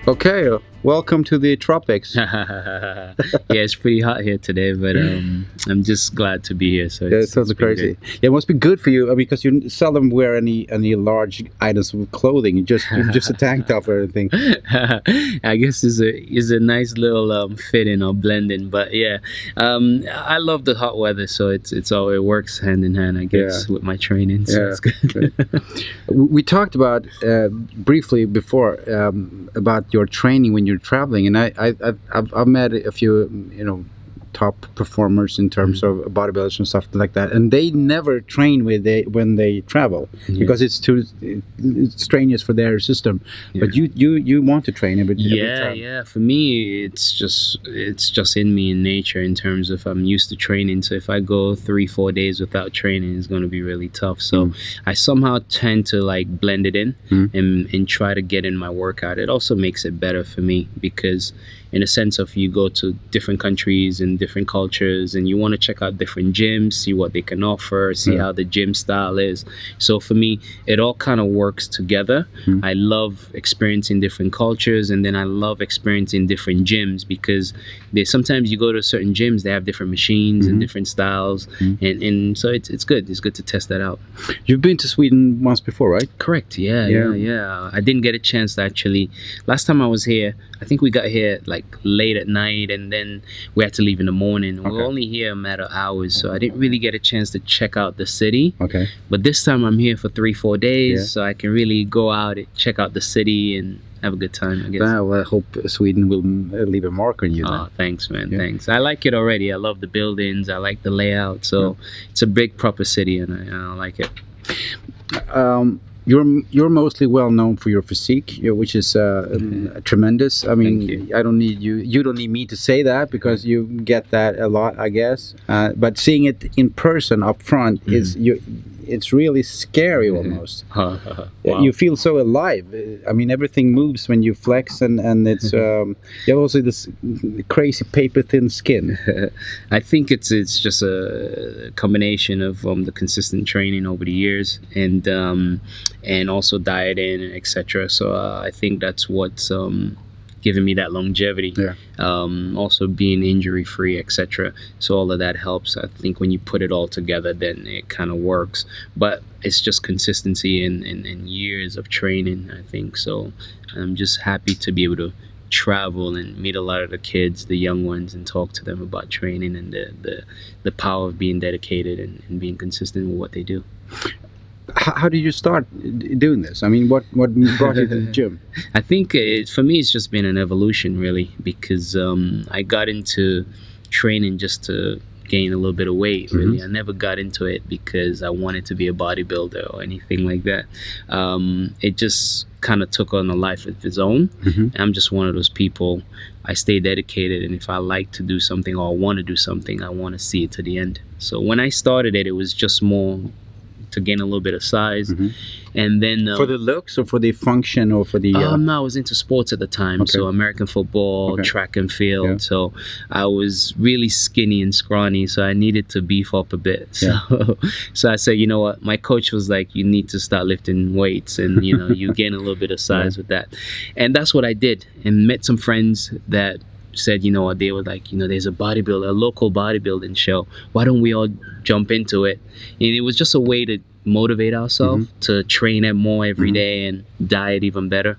Okay, welcome to the tropics. Yeah, it's pretty hot here today, but I'm just glad to be here. So Yeah, it it's sounds it's been crazy. Yeah, it must be good for you because you seldom wear any large items of clothing. Just a tank top or anything. good. I guess it's a nice little fitting or blending, but yeah, I love the hot weather, so it works hand in hand, I guess, with my training. So Yeah. it's good. We talked about briefly before about your training when you're traveling, and I've met a few top performers in terms of bodybuilders and stuff like that, and they never train when they travel because it's it's strenuous for their system. But you want to train every time. Yeah. For me, it's just in me in nature in terms of I'm used to training. So if I go 3-4 days without training, it's going to be really tough. So I somehow tend to like blend it in and try to get in my workout. It also makes it better for me because in a sense of you go to different countries and different cultures and you want to check out different gyms, see what they can offer, see how the gym style is. So for me, it all kind of works together. I love experiencing different cultures, and then I love experiencing different gyms because sometimes you go to certain gyms, they have different machines and different styles, and so it's good. It's good to test that out. You've been to Sweden once before, right? Correct. Yeah. I didn't get a chance to actually. Last time I was here, I think we got here like late at night, and then we had to leave in the morning. We were only here a matter of hours, so I didn't really get a chance to check out the city. Okay. But this time I'm here for 3-4 days, so I can really go out and check out the city and have a good time, I guess. Well, I hope Sweden will leave a mark on you. Oh, thanks, man. Yeah. Thanks. I like it already. I love the buildings. I like the layout. So it's a big, proper city, and I like it. You're mostly well known for your physique, which is tremendous. I mean, I don't need you don't need me to say that because you get that a lot, I guess. But seeing it in person up front it's really scary almost. Wow. You feel so alive. I mean, everything moves when you flex, and it's you have also this crazy paper thin skin. I think it's just a combination of the consistent training over the years and also dieting, etc. So I think that's what's giving me that longevity. Also being injury free, etc. So all of that helps. I think when you put it all together, then it kind of works. But it's just consistency and years of training, I think. So I'm just happy to be able to travel and meet a lot of the kids, the young ones, and talk to them about training and the power of being dedicated and being consistent with what they do. How did you start doing this? I mean, what brought you to the gym? I think for me, it's just been an evolution, really, because I got into training just to gain a little bit of weight, really. I never got into it because I wanted to be a bodybuilder or anything like that. It just kind of took on a life of its own. I'm just one of those people. I stay dedicated, and if I like to do something or want to do something, I want to see it to the end. So when I started it was just more to gain a little bit of size, and then for the looks or for the function or for the no, I was into sports at the time, so American football, track and field, so I was really skinny and scrawny, so I needed to beef up a bit. So I said, you know what, my coach was like, you need to start lifting weights, and you gain a little bit of size with that, and that's what I did, and met some friends that said, you know what, they were like, there's a local bodybuilding show, why don't we all jump into it? And it was just a way to motivate ourselves to train it more every day and diet even better.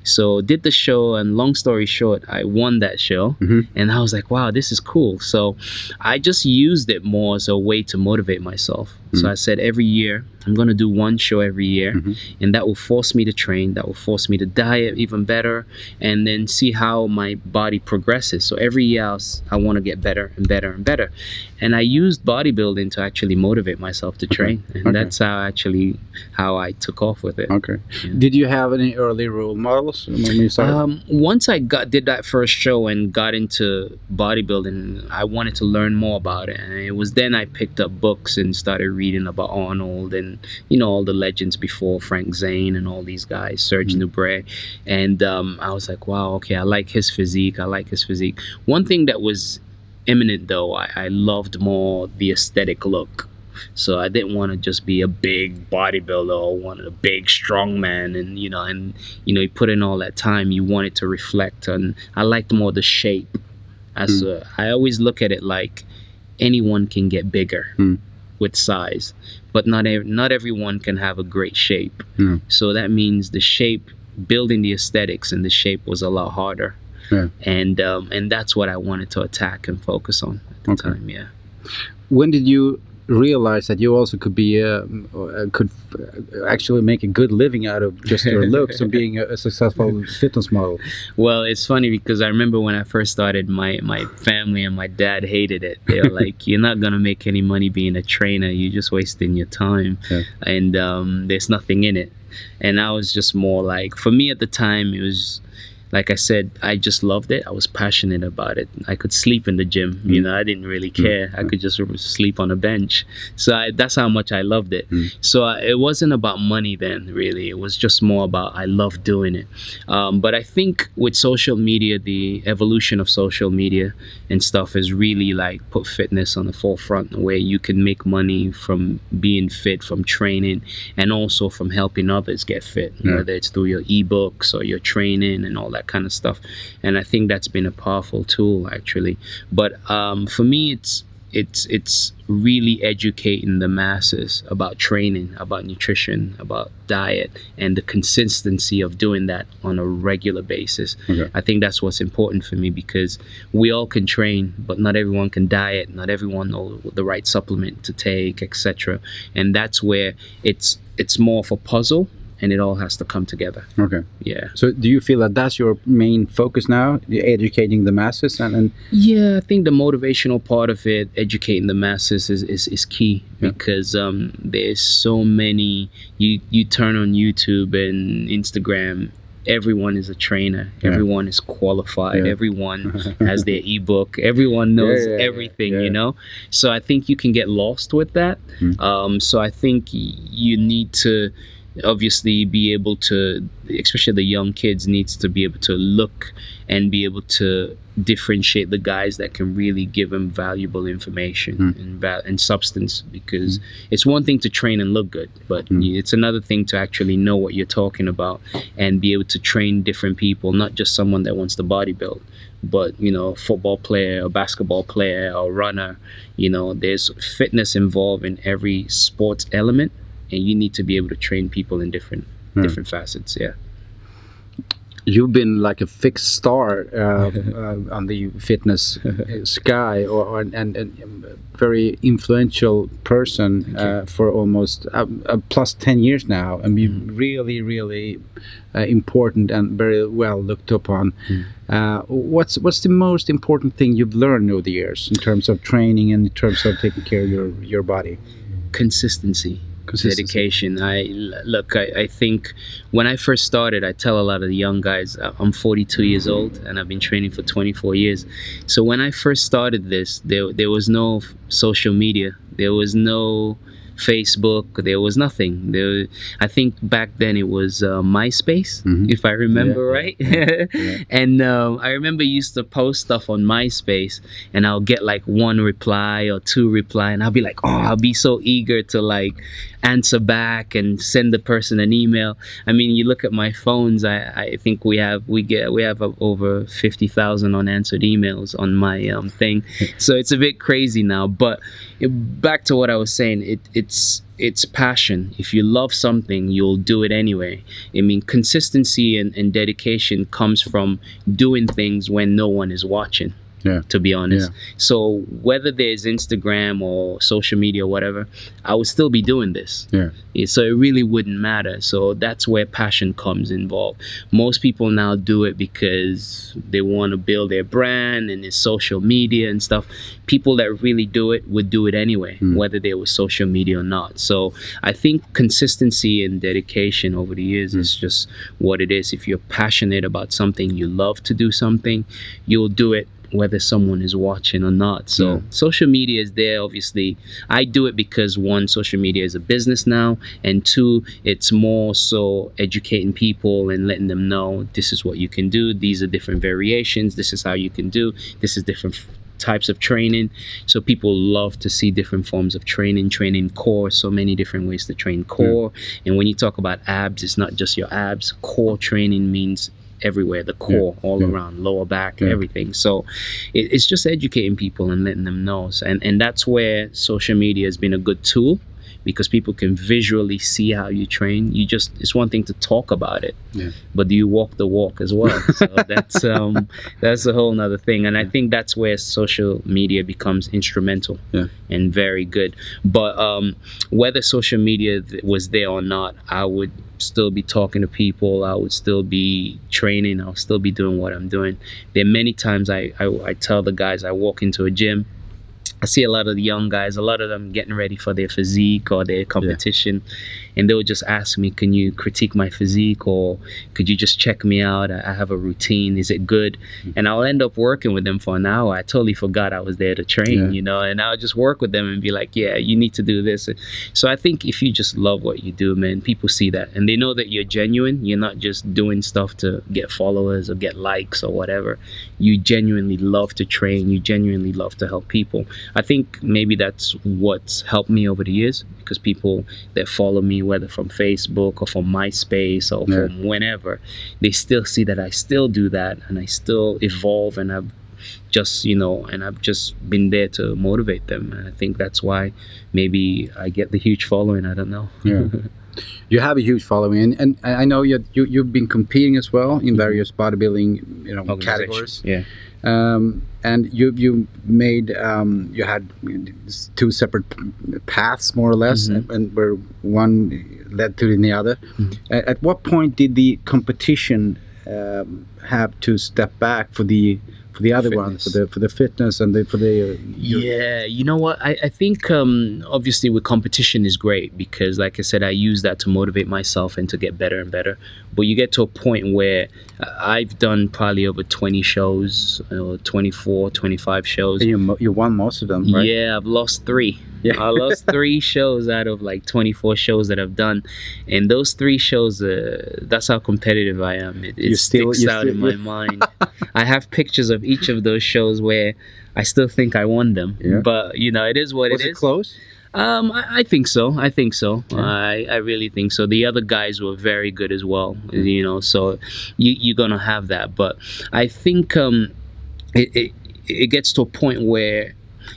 So did the show, and long story short, I won that show, and I was like, wow, this is cool. So I just used it more as a way to motivate myself. So I said, every year I'm going to do one show every year, and that will force me to train, that will force me to diet even better, and then see how my body progresses. So every year I want to get better and better and better. And I used bodybuilding to actually motivate myself to train, and that's how I took off with it. Did you have any early role models when you started? Once I did that first show and got into bodybuilding, I wanted to learn more about it, and it was then I picked up books and started reading about Arnold and all the legends before, Frank Zane and all these guys, Serge Nubret, and I was like, wow, okay, I like his physique. One thing that was imminent though, I loved more the aesthetic look So I didn't want to just be a big bodybuilder or one of the big strong man, and you put in all that time, you want it to reflect. And I liked more the shape. I always look at it like anyone can get bigger with size, but not everyone can have a great shape. So that means the shape, building the aesthetics and the shape was a lot harder. And that's what I wanted to attack and focus on at the time. Yeah. When did you realize that you also could actually make a good living out of just your looks and being a successful fitness model? Well, it's funny because I remember when I first started, my family and my dad hated it. They were like, "You're not gonna make any money being a trainer. You're just wasting your time, and there's nothing in it." And I was just more like, for me at the time, it was, like I said, I just loved it. I was passionate about it. I could sleep in the gym. I didn't really care. I could just sleep on a bench. So that's how much I loved it. So it wasn't about money then, really. It was just more about I loved doing it. But I think with social media, the evolution of social media and stuff has really like put fitness on the forefront, where you can make money from being fit, from training, and also from helping others get fit, whether it's through your ebooks or your training and all that kind of stuff. And I think that's been a powerful tool, actually. But for me, it's really educating the masses about training, about nutrition, about diet, and the consistency of doing that on a regular basis. I think that's what's important for me, because we all can train, but not everyone can diet. Not everyone knows the right supplement to take, etc. And that's where it's more of a puzzle, and it all has to come together. Yeah. So do you feel that that's your main focus now, educating the masses? And Yeah, I think the motivational part of it, educating the masses, is key, because there's so many, you turn on YouTube and Instagram, everyone is a trainer, everyone is qualified, everyone has their ebook, everyone knows everything, So I think you can get lost with that. So I think you need to obviously be able to, especially the young kids, needs to be able to look and be able to differentiate the guys that can really give them valuable information and substance, because it's one thing to train and look good, but it's another thing to actually know what you're talking about and be able to train different people, not just someone that wants to bodybuild, but a football player, a basketball player, or runner. There's fitness involved in every sports element, and you need to be able to train people in different facets. You've been like a fixed star on the fitness sky, and very influential person for almost plus 10 years now, and be really, really important and very well looked upon. What's the most important thing you've learned over the years in terms of training and in terms of taking care of your body? Consistency. Dedication. I think when I first started, I tell a lot of the young guys, I'm 42 years old and I've been training for 24 years. So when I first started this, there was no social media, there was no Facebook, there was nothing. I think back then it was MySpace, if I remember right. And I remember used to post stuff on MySpace, and I'll get like one reply or two reply, and I'll be like, I'll be so eager to like answer back and send the person an email. I mean, you look at my phones, I think we have over 50,000 unanswered emails on my thing. So it's a bit crazy now, but back to what I was saying, it's passion. If you love something, you'll do it anyway. I mean, consistency and dedication comes from doing things when no one is watching. To be honest. So whether there's Instagram or social media or whatever, I would still be doing this. So it really wouldn't matter. So that's where passion comes involved. Most people now do it because they want to build their brand and it's social media and stuff. People that really do it would do it anyway, whether they were social media or not. So I think consistency and dedication over the years is just what it is. If you're passionate about something, you love to do something, you'll do it whether someone is watching or not. So social media is there, obviously. I do it because, one, social media is a business now, and two, it's more so educating people and letting them know this is what you can do, these are different variations, this is how you can do, this is different types of training. So people love to see different forms of training core, so many different ways to train core. And when you talk about abs, it's not just your abs. Core training means everywhere, the core, all around, lower back, everything. So it's just educating people and letting them know. And that's where social media has been a good tool, because people can visually see how you train. It's one thing to talk about it, but do you walk the walk as well? So that's a whole nother thing. And I think that's where social media becomes instrumental and very good. But whether social media was there or not, I would still be talking to people. I would still be training. I'll still be doing what I'm doing. There are many times I tell the guys, I walk into a gym, I see a lot of the young guys, a lot of them getting ready for their physique or their competition, and they'll just ask me, can you critique my physique, or could you just check me out? I have a routine, is it good? And I'll end up working with them for an hour. I totally forgot I was there to train, you know, and I'll just work with them and be like, yeah, you need to do this. So I think if you just love what you do, man, people see that and they know that you're genuine. You're not just doing stuff to get followers or get likes or whatever. You genuinely love to train. You genuinely love to help people. I think maybe that's what's helped me over the years, because people that follow me, whether from Facebook or from MySpace or from whenever, they still see that I still do that and I still evolve, and I've just, you know, and I've just been there to motivate them. And I think that's why maybe I get the huge following. I don't know. You have a huge following, and I know you've been competing as well in various bodybuilding, you know, categories. And you made you had two separate paths, more or less, and where one led to the other. At what point did the competition have to step back for the other one, for the fitness and for the you know what, I think obviously with competition is great, because like I said, I use that to motivate myself and to get better and better. But you get to a point where I've done probably over 20 shows, 24, 25 shows. And you won most of them, right? Yeah, I've lost 3. I lost 3 shows out of like 24 shows that I've done, and those 3 shows, that's how competitive I am. It sticks out in my mind. I have pictures of each of those shows where I still think I won them, but you know, it is what it is. Was it close? I think so. I really think so. The other guys were very good as well, you know, so you're gonna have that. But I think it gets to a point where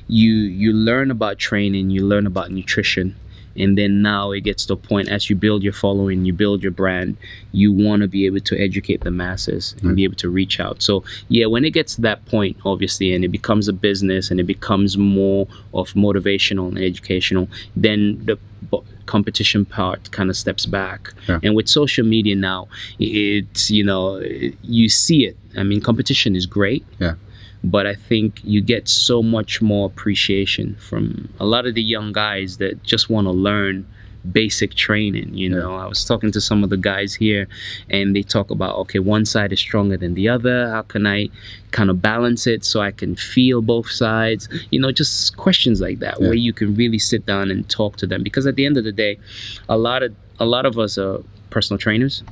you learn about training, you learn about nutrition, and then now it gets to a point, as you build your following, you build your brand, you want to be able to educate the masses and be able to reach out. So yeah, when it gets to that point, obviously, and it becomes a business and it becomes more of motivational and educational, then the competition part kind of steps back. And with social media now, it's, you know, you see it. I mean, competition is great, but I think you get so much more appreciation from a lot of the young guys that just want to learn basic training. You know, I was talking to some of the guys here, and they talk about, okay, one side is stronger than the other. How can I kind of balance it so I can feel both sides? You know, just questions like that, where you can really sit down and talk to them. Because at the end of the day, a lot of us are personal trainers.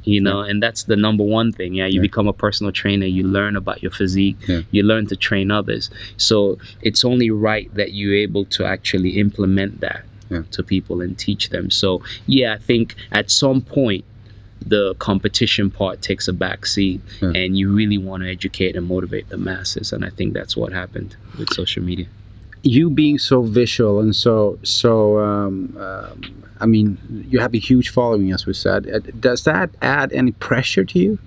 You know, and that's the number one thing. You become a personal trainer, you learn about your physique, you learn to train others. So it's only right that you're able to actually implement that to people and teach them. So I think at some point the competition part takes a back seat, and you really want to educate and motivate the masses. And I think that's what happened with social media. You being so visual and so I mean, you have a huge following, as we said. Does that add any pressure to you?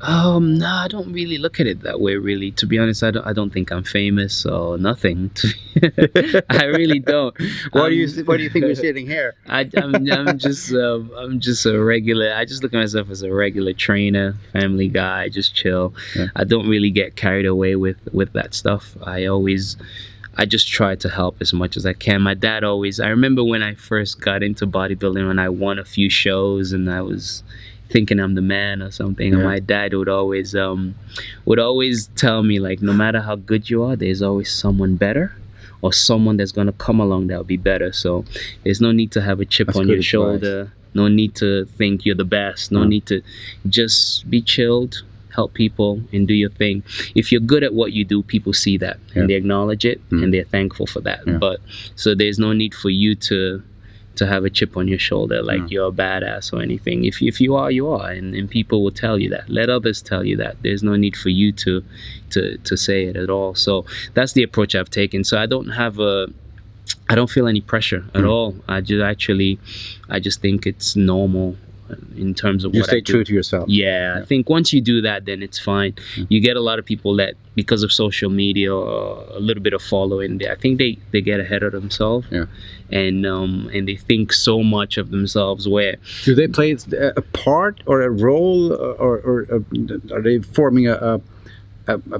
No, I don't really look at it that way, really. To be honest, I don't think I'm famous or nothing. I really don't. Why do you think we're sitting here? I'm just a regular. I just look at myself as a regular trainer, family guy, just chill. I don't really get carried away with that stuff. I just try to help as much as I can. My dad I remember when I first got into bodybuilding, when I won a few shows and I was thinking I'm the man or something, and my dad would always tell me, like, no matter how good you are, there's always someone better or someone that's going to come along that'll be better. So there's no need to have a chip on your shoulder. No need to think you're the best. No need to, just be chilled, help people, and do your thing. If you're good at what you do, people see that and they acknowledge it and they're thankful for that. But so there's no need for you to have a chip on your shoulder like you're a badass or anything. If you are, you are, and people will tell you that. Let others tell you that. There's no need for you to say it at all. So that's the approach I've taken. So I don't feel any pressure at all. I just think it's normal in terms of you what stay I do. true to yourself. Yeah, I think once you do that, then it's fine. You get a lot of people that, because of social media or a little bit of following, I think they get ahead of themselves, and they think so much of themselves. Where do they play a part or a role, or are they forming a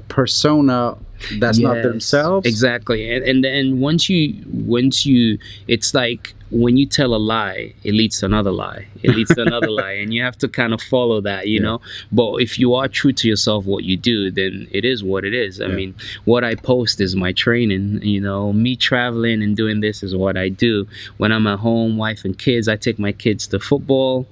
persona that's not themselves? Exactly. And then once you it's like when you tell a lie, it leads to another lie, and you have to kind of follow that, you know. But if you are true to yourself, what you do, then it is what it is. I mean, what I post is my training, you know. Me traveling and doing this is what I do. When I'm at home, wife and kids, I take my kids to football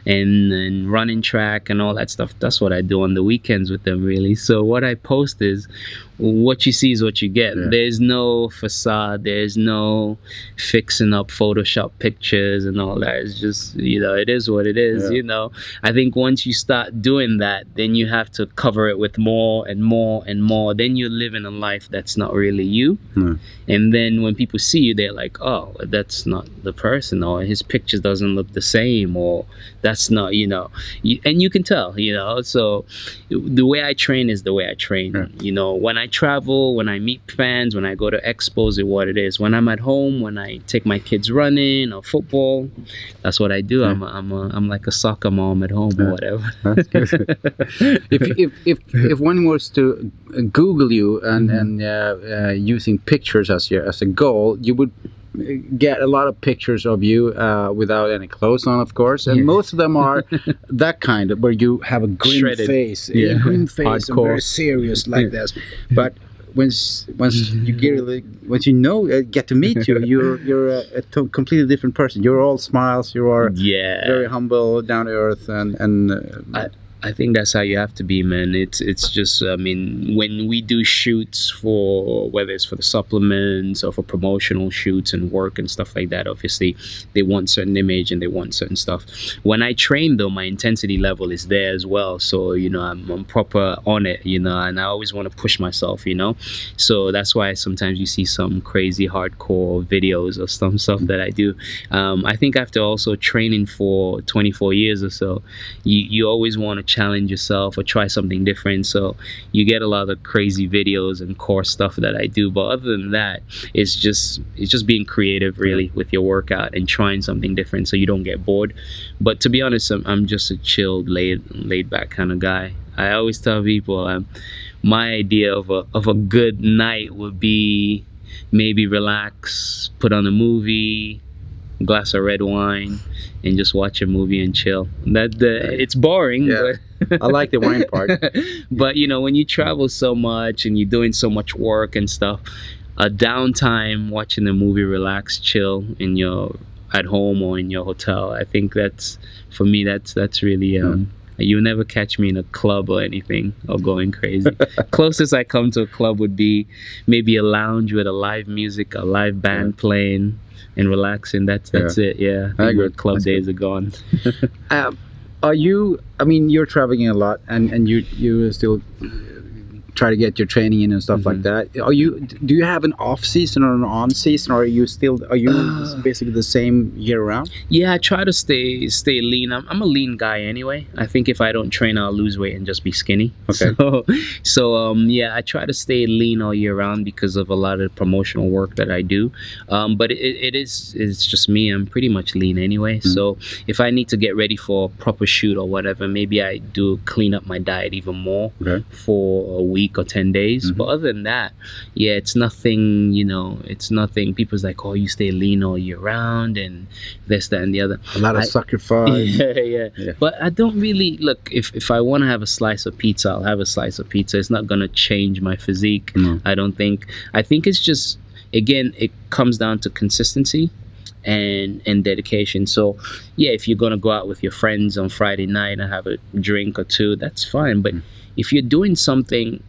and running track and all that stuff. That's what I do on the weekends with them, really. So what I post is what you see is what you get. There's no facade, there's no fixing up Photoshop pictures and all that. It's just, you know, it is what it is. You know, I think once you start doing that, then you have to cover it with more and more and more. Then you're living a life that's not really you. And then when people see you, they're like, oh, that's not the person, or his pictures doesn't look the same, or that's not, you know. And you can tell, you know. So the way I train is the way I train. You know, when I travel, when I meet fans, when I go to expos, is what it is. When I'm at home, when I take my kids running or football, that's what I do. I'm like a soccer mom at home or whatever. if one was to Google you and using pictures as a goal, you would get a lot of pictures of you without any clothes on, of course, and most of them are that kind of where you have a grim face, and very serious like this. But once you get to meet you, you're a completely different person. You're all smiles. You are very humble, down to earth, and I think that's how you have to be, man. It's just, I mean, when we do shoots for, whether it's for the supplements or for promotional shoots and work and stuff like that, obviously they want certain image and they want certain stuff. When I train though, my intensity level is there as well. So, you know, I'm proper on it, you know, and I always want to push myself, you know. So that's why sometimes you see some crazy hardcore videos or some stuff that I do. I think after also training for 24 years or so, you always want to challenge yourself or try something different. So you get a lot of crazy videos and core stuff that I do. But other than that, it's just being creative really with your workout and trying something different so you don't get bored. But to be honest, I'm just a chilled, laid back kind of guy. I always tell people my idea of a good night would be maybe relax, put on a movie, glass of red wine, and just watch a movie and chill. It's boring, but I like the wine part. But you know, when you travel so much and you're doing so much work and stuff, a downtime watching a movie, relax, chill at home or in your hotel, I think that's, for me, that's really you'll never catch me in a club or anything or going crazy. Closest I come to a club would be maybe a lounge with a live music, a live band playing, and relaxing. That's it. Yeah, I think club days are gone. Are you? I mean, you're traveling a lot, and you still try to get your training in and stuff like that. Do you have an off season or an on season, or are you basically the same year round? Yeah, I try to stay lean. I'm a lean guy anyway. I think if I don't train, I'll lose weight and just be skinny. Okay. So yeah, I try to stay lean all year round because of a lot of promotional work that I do. But it's just me. I'm pretty much lean anyway. So if I need to get ready for a proper shoot or whatever, maybe I do clean up my diet even more for a week or 10 days. But other than that, yeah, it's nothing, you know, it's nothing. People's like, oh, you stay lean all year round and this, that, and the other. A lot of sacrifice. Yeah. But I don't really, look, if I want to have a slice of pizza, I'll have a slice of pizza. It's not going to change my physique. I don't think. I think it's just, again, it comes down to consistency. and dedication. So yeah, if you're gonna go out with your friends on Friday night and have a drink or two, that's fine. But if you're doing something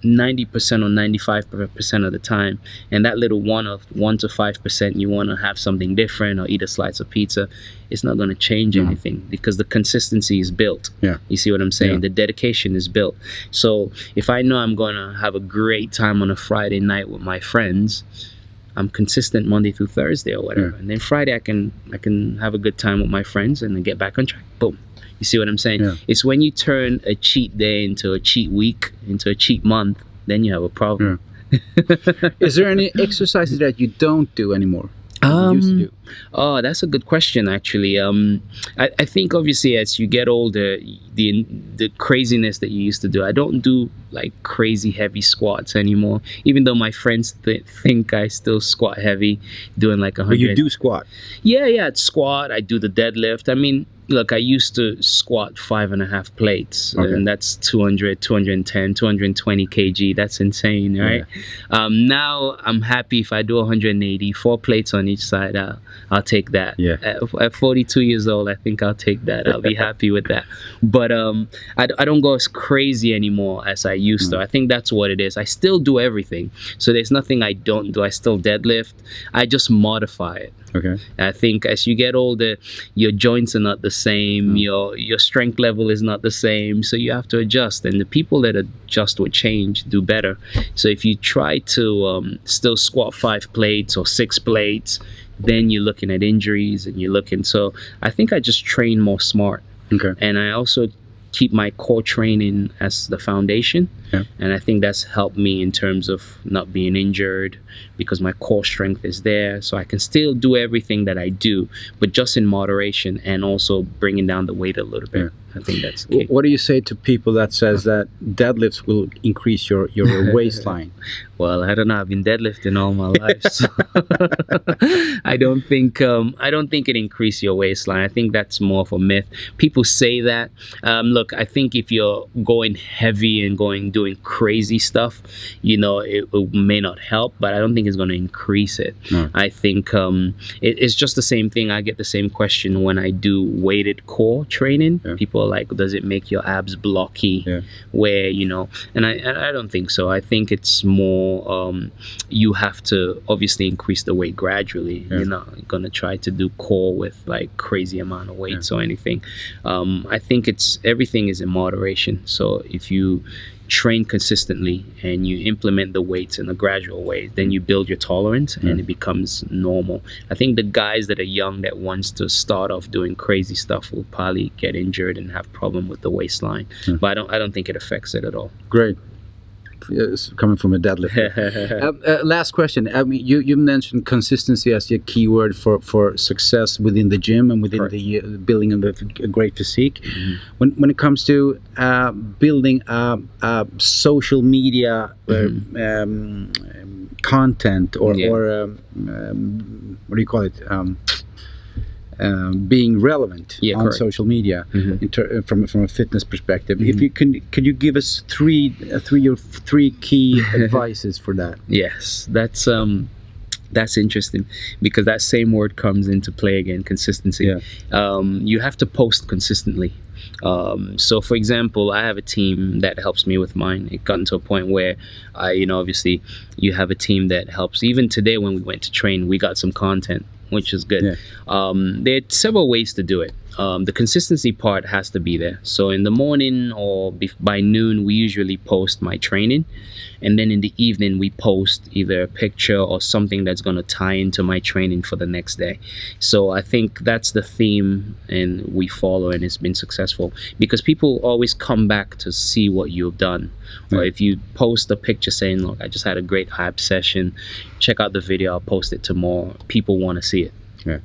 90% or 95% of the time, and that little 1 to 5% you want to have something different or eat a slice of pizza, it's not going to change anything, because the consistency is built. You see what I'm saying? The dedication is built. So if I know I'm going to have a great time on a Friday night with my friends, I'm consistent Monday through Thursday or whatever, and then Friday I can have a good time with my friends and then get back on track. Boom. You see what I'm saying? It's when you turn a cheat day into a cheat week, into a cheat month, then you have a problem. Is there any exercises that you don't do anymore? You used to do? Oh, that's a good question, actually. I think obviously as you get older, the craziness that you used to do, I don't do like crazy heavy squats anymore, even though my friends think I still squat heavy, doing like 100. But you do squat? Yeah, I'd squat. I do the deadlift. I mean, look, I used to squat 5.5 plates, and that's 200, 210, 220 kg. That's insane, right? Now I'm happy if I do 180, 4 plates on each side. I'll take that. At 42 years old, I think I'll take that. I'll be happy with that. But I don't go as crazy anymore as I used to. I think that's what it is. I still do everything. So there's nothing I don't do. I still deadlift. I just modify it. I think as you get older, your joints are not the same, your strength level is not the same, so you have to adjust, and the people that adjust with change do better. So if you try to still squat 5 plates or 6 plates, then you're looking at injuries, and so I think I just train more smart. And I also keep my core training as the foundation, and I think that's helped me in terms of not being injured, because my core strength is there, so I can still do everything that I do, but just in moderation, and also bringing down the weight a little bit. I think that's the key. What do you say to people that says that deadlifts will increase your waistline? Well, I don't know. I've been deadlifting all my life, so I don't think it increases your waistline. I think that's more of a myth. People say that. Look, I think if you're going heavy and doing crazy stuff, it may not help, but I don't think it's going to increase it. I think it's just the same thing. I get the same question when I do weighted core training. People are like, does it make your abs blocky? Where, and I don't think so. I think it's more you have to obviously increase the weight gradually. You're not going to try to do core with like crazy amount of weights or anything. I think everything is in moderation. So if you train consistently and you implement the weights in a gradual way, then you build your tolerance and it becomes normal. I think the guys that are young that wants to start off doing crazy stuff will probably get injured and have problem with the waistline. But I don't think it affects it at all. Great. Coming from a deadlift. Last question. I mean, you mentioned consistency as your keyword for success within the gym and within the building of a great physique. When it comes to building social media content or what do you call it? Being relevant on social media from a fitness perspective. If you could you give us three key advices for that? Yes, that's interesting, because that same word comes into play again, consistency. You have to post consistently. So for example, I have a team that helps me with mine. It got to a point where obviously you have a team that helps. Even today when we went to train, we got some content, which is good. There are several ways to do it. The consistency part has to be there. So in the morning or by noon, we usually post my training. And then in the evening, we post either a picture or something that's going to tie into my training for the next day. So I think that's the theme, and we follow, and it's been successful because people always come back to see what you've done. Or if you post a picture saying, look, I just had a great ab session, check out the video, I'll post it tomorrow. People want to see it.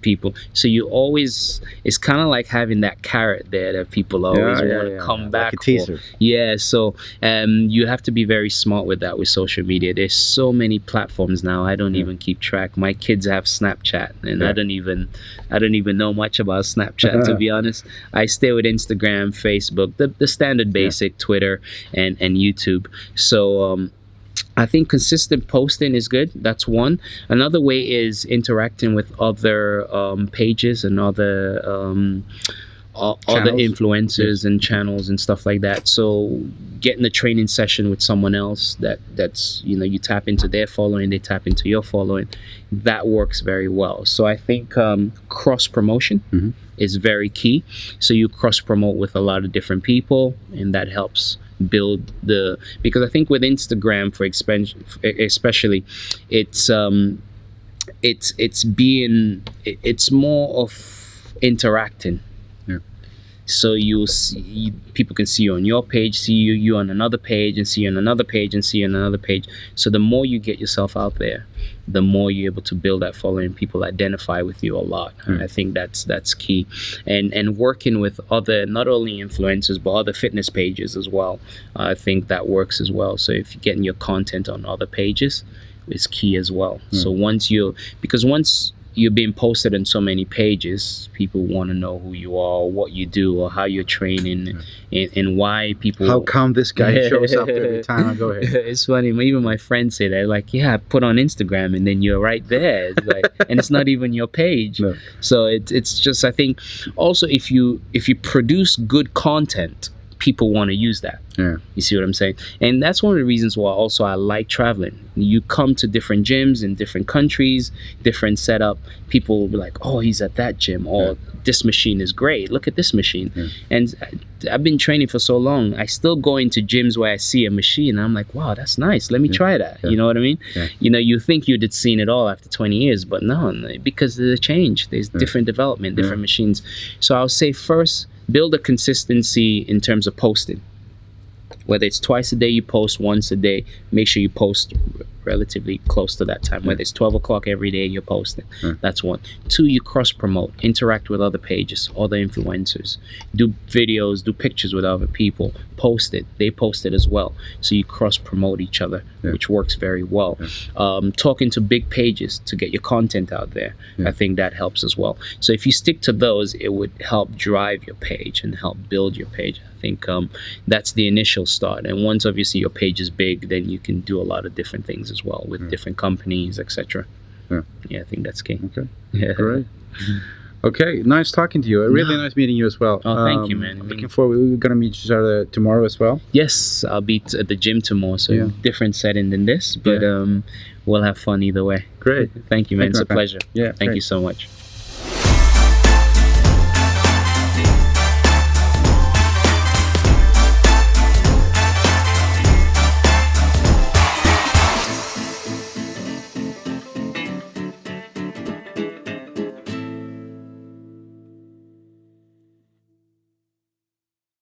People, so you always, it's kind of like having that carrot there that people always want to come back like a teaser. For. So you have to be very smart with that with social media. There's so many platforms now. I don't even keep track. My kids have Snapchat, and I don't even know much about Snapchat to be honest. I stay with Instagram, Facebook, the standard basic, Twitter, and YouTube. So I think consistent posting is good. That's one. Another way is interacting with other pages and other other influencers and channels and stuff like that. So getting a training session with someone else that's you tap into their following, they tap into your following, that works very well. So I think cross promotion is very key. So you cross promote with a lot of different people, and that helps build because I think with Instagram especially, it's more of interacting. So people can see you on your page, see you on another page, and see you on another page, and see you on another page. So the more you get yourself out there, the more you're able to build that following. People identify with you a lot. And I think that's key. And working with other, not only influencers, but other fitness pages as well. I think that works as well. So if you're getting your content on other pages, is key as well. So once you're being posted on so many pages, people want to know who you are, what you do, or how you're training, and why people... How come this guy shows up every time I go here? It's funny, even my friends say that, like, yeah, put on Instagram, and then you're right there. It's like, and it's not even your page. No. So it's just, I think, also if you produce good content, people want to use that. You see what I'm saying? And that's one of the reasons why also I like traveling. You come to different gyms in different countries, different setup. People will be like, oh, he's at that gym, or this machine is great. Look at this machine. And I've been training for so long. I still go into gyms where I see a machine and I'm like, wow, that's nice. Let me try that. You know what I mean? You think you'd have seen it all after 20 years, but no, because there's a change. There's different development, different machines. So I'll say first, build a consistency in terms of posting. Whether it's twice a day you post, once a day, make sure you post relatively close to that time. Whether it's 12 o'clock every day you're posting. That's one. Two, you cross promote, interact with other pages, other influencers, do videos, do pictures with other people, post it, they post it as well. So you cross promote each other, which works very well. Talking to big pages to get your content out there, I think that helps as well. So if you stick to those, it would help drive your page and help build your page. I think that's the initial start. And once obviously your page is big, then you can do a lot of different things as well with different companies, etc. I think that's key. Okay, great. Okay, nice talking to you. Really nice meeting you as well. Oh, thank you, man. Looking forward. We're gonna meet each other tomorrow as well. Yes, I'll be at the gym tomorrow, so different setting than this, but we'll have fun either way. Great. Thank you, man. It's a pleasure. Yeah, thank you so much.